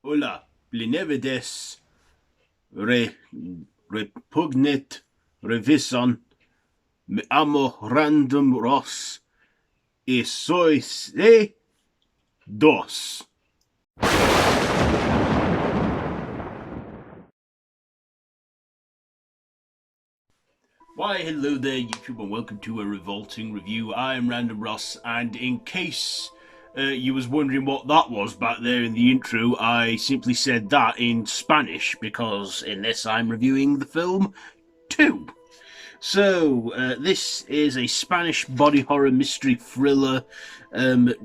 Hola, Blinevides, repugnit, revison, me amo random Ross, y sois dos. Why, hello there, YouTube, and welcome to a Revolting Review. I am Random Ross, and in case you was wondering what that was back there in the intro, I simply said that in Spanish, because in this I'm reviewing the film 2. So, this is a Spanish body horror mystery thriller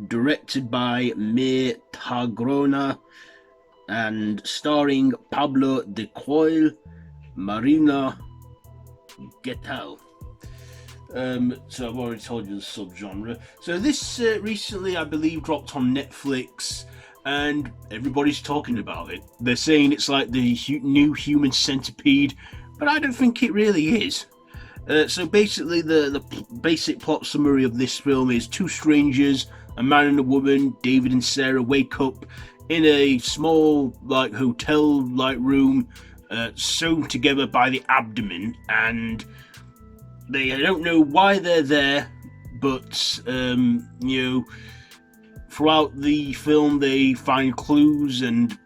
directed by Me Tagrona and starring Pablo de Coil, Marina Getal. So I've already told you the subgenre. So this recently, I believe, dropped on Netflix, and everybody's talking about it. They're saying it's like the new Human Centipede, but I don't think it really is. So basically, the basic plot summary of this film is two strangers, a man and a woman, David and Sarah, wake up in a small like hotel like room, sewn together by the abdomen, and they don't know why they're there, but throughout the film they find clues and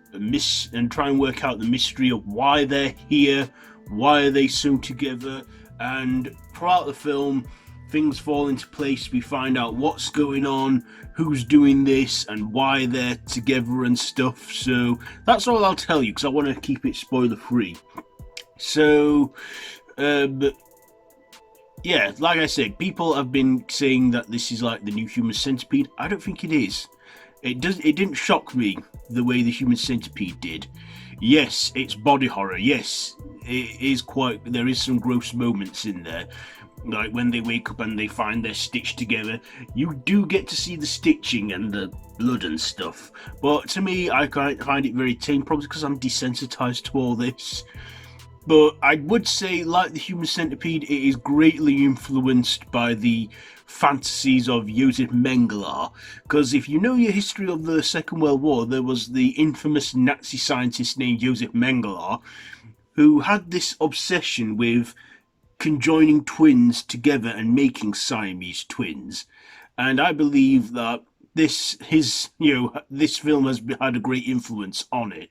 try and work out the mystery of why they're here, why are they sewn together, and throughout the film things fall into place. We find out what's going on, who's doing this, and why they're together and stuff. So that's all I'll tell you because I want to keep it spoiler free. So yeah, like I said, people have been saying that this is like the new Human Centipede. I don't think it is. It didn't shock me the way the Human Centipede did. Yes, it's body horror. Yes, it is quite. There is some gross moments in there, like when they wake up and they find they're stitched together. You do get to see the stitching and the blood and stuff. But to me, I find it very tame, probably because I'm desensitized to all this. But I would say, like the Human Centipede, it is greatly influenced by the fantasies of Josef Mengele. Because if you know your history of the Second World War, there was the infamous Nazi scientist named Josef Mengele who had this obsession with conjoining twins together and making Siamese twins. And I believe that this film has had a great influence on it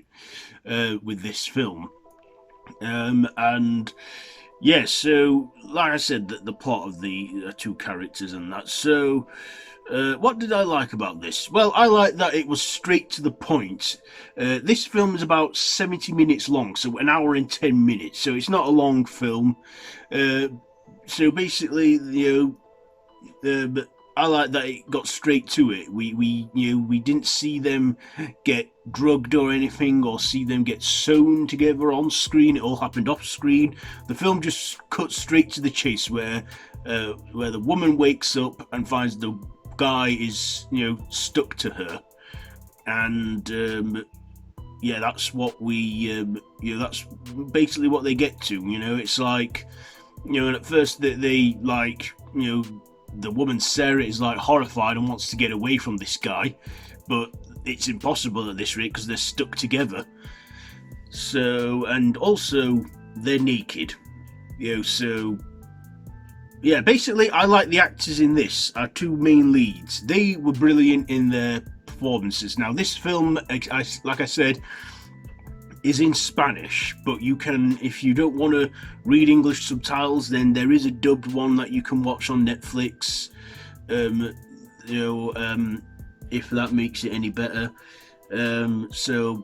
with this film. And yeah, so like I said, the plot of the two characters and that. So, what did I like about this? Well, I like that it was straight to the point. This film is about 70 minutes long, so an hour and 10 minutes. So it's not a long film. Uh, so basically, but I like that it got straight to it. We didn't see them get drugged or anything, or see them get sewn together on screen. It all happened off screen. The film just cut straight to the chase, where the woman wakes up and finds the guy is stuck to her, and yeah, that's what that's basically what they get to. It's like and at first they like the woman Sarah is like horrified and wants to get away from this guy, but it's impossible at this rate because they're stuck together. So, and also they're naked, So yeah, basically, I like the actors in this. Our two main leads, they were brilliant in their performances. Now, this film, like I said, is in Spanish, but you can, if you don't want to read English subtitles, then there is a dubbed one that you can watch on Netflix. Um, if that makes it any better. So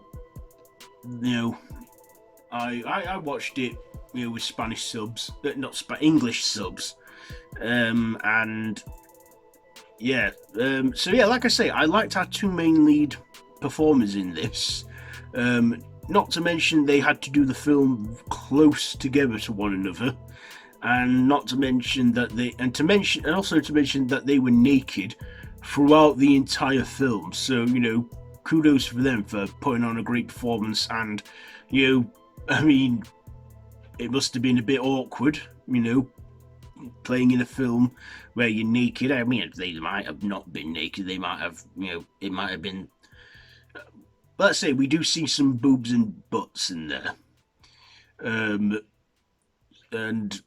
I watched it with Spanish subs, not English subs, and yeah. So yeah, like I say, I liked our two main lead performers in this. Not to mention they had to do the film close together to one another, and not to mention that also to mention that they were naked throughout the entire film. So kudos for them for putting on a great performance. And I mean, it must have been a bit awkward, playing in a film where you're naked. I mean, they might have not been naked. They might have, it might have been let's say we do see some boobs and butts in there. Um, and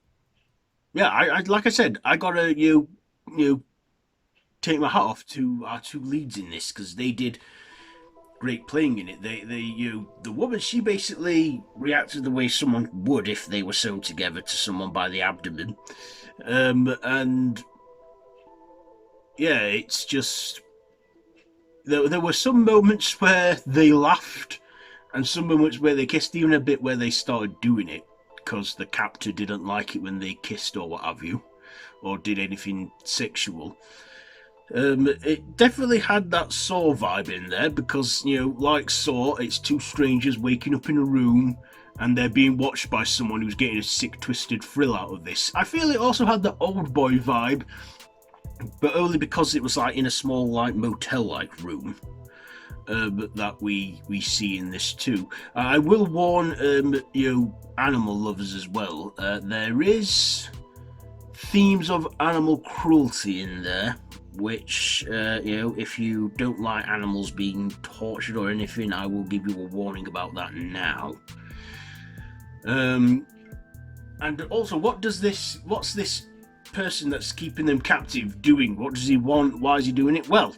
yeah, I like I said, I gotta you take my hat off to our two leads in this because they did great playing in it. The woman, she basically reacted the way someone would if they were sewn together to someone by the abdomen. And yeah, it's just there were some moments where they laughed, and some moments where they kissed, even a bit where they started doing it because the captor didn't like it when they kissed or what have you, or did anything sexual. It definitely had that Saw vibe in there because, like Saw, it's two strangers waking up in a room and they're being watched by someone who's getting a sick, twisted thrill out of this. I feel it also had the Old Boy vibe, but only because it was like in a small, like motel-like room. That we see in this too. I will warn animal lovers as well. There is themes of animal cruelty in there, which if you don't like animals being tortured or anything, I will give you a warning about that now. And also, what's this person that's keeping them captive doing? What does he want? Why is he doing it? Well,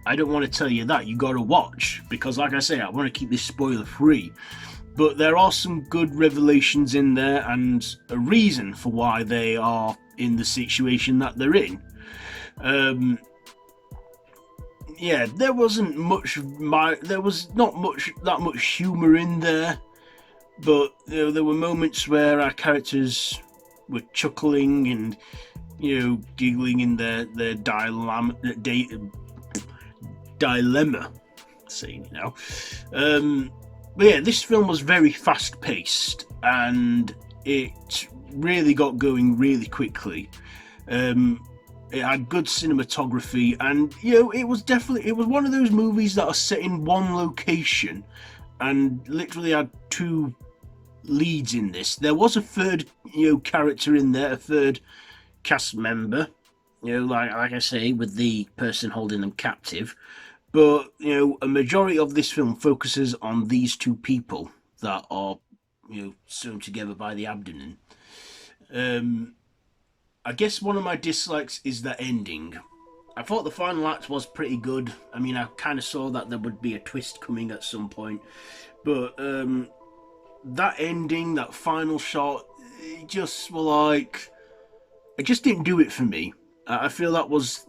I don't want to tell you that. You got to watch because, like I say, I want to keep this spoiler free. But there are some good revelations in there and a reason for why they are in the situation that they're in. Yeah, there was not that much humour in there, but there were moments where our characters were chuckling and giggling in their dilemma, saying it now. But yeah, this film was very fast paced and it really got going really quickly. It had good cinematography, and it was one of those movies that are set in one location and literally had two leads in this. There was a third character in there, a third cast member, like I say, with the person holding them captive. But a majority of this film focuses on these two people that are sewn together by the abdomen. I guess one of my dislikes is the ending. I thought the final act was pretty good. I mean, I kind of saw that there would be a twist coming at some point, but that ending, that final shot, it just didn't do it for me. I feel that was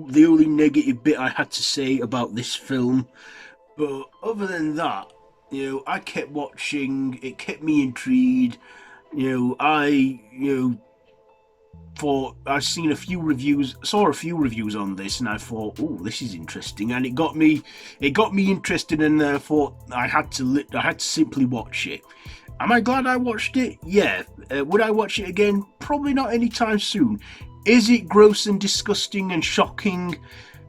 the only negative bit I had to say about this film. But other than that, I kept watching. It kept me intrigued. I thought I've seen saw a few reviews on this, and I thought, oh, this is interesting, and it got me interested, and I thought I had to simply watch it. Am I glad I watched it? Yeah. Would I watch it again? Probably not anytime soon. Is it gross and disgusting and shocking?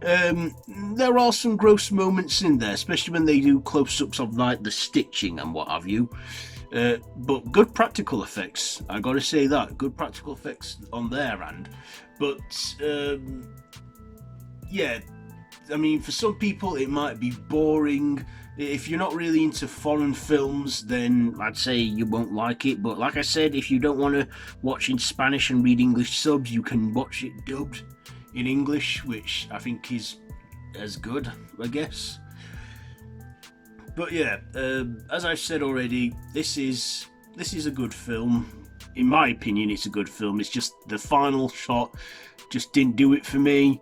There are some gross moments in there, especially when they do close-ups of like the stitching and what have you. But good practical effects. I gotta say that. Good practical effects on their end. But yeah, I mean, for some people it might be boring. If you're not really into foreign films, then I'd say you won't like it. But like I said, if you don't want to watch in Spanish and read English subs, you can watch it dubbed in English, which I think is as good, I guess. But yeah, as I've said already, this is a good film. In my opinion, it's a good film. It's just the final shot just didn't do it for me.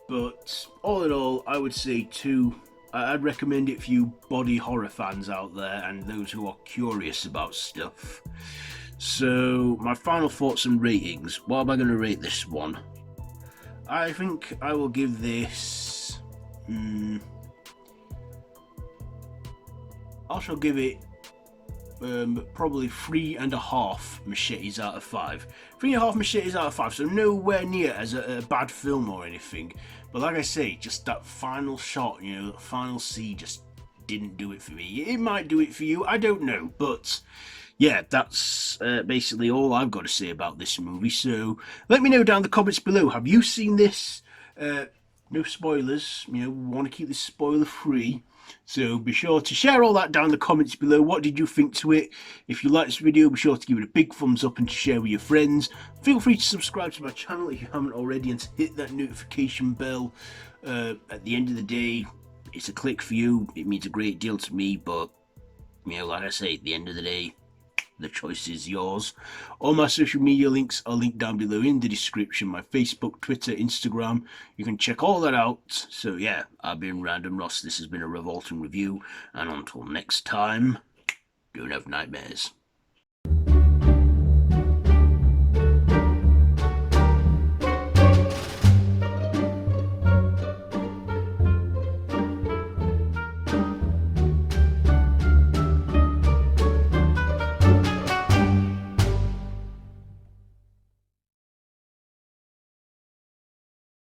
But all in all, I would say I'd recommend it for you body horror fans out there and those who are curious about stuff. So, my final thoughts and ratings. What am I going to rate this one? I think I will give this... I shall give it probably 3.5 machetes out of 5. 3.5 machetes out of 5, so nowhere near as a bad film or anything. But like I say, just that final shot, that final scene just didn't do it for me. It might do it for you, I don't know. But yeah, that's basically all I've got to say about this movie. So let me know down in the comments below. Have you seen this? No spoilers. We want to keep this spoiler free. So be sure to share all that down in the comments below. What did you think to it? If you liked this video, be sure to give it a big thumbs up and to share with your friends. Feel free to subscribe to my channel if you haven't already and to hit that notification bell. At the end of the day, it's a click for you. It means a great deal to me, but like I say, at the end of the day, the choice is yours. All my social media links are linked down below in the description. My Facebook, Twitter, Instagram. You can check all that out. So yeah, I've been Random Ross. This has been a Revolting Review. And until next time, don't have nightmares.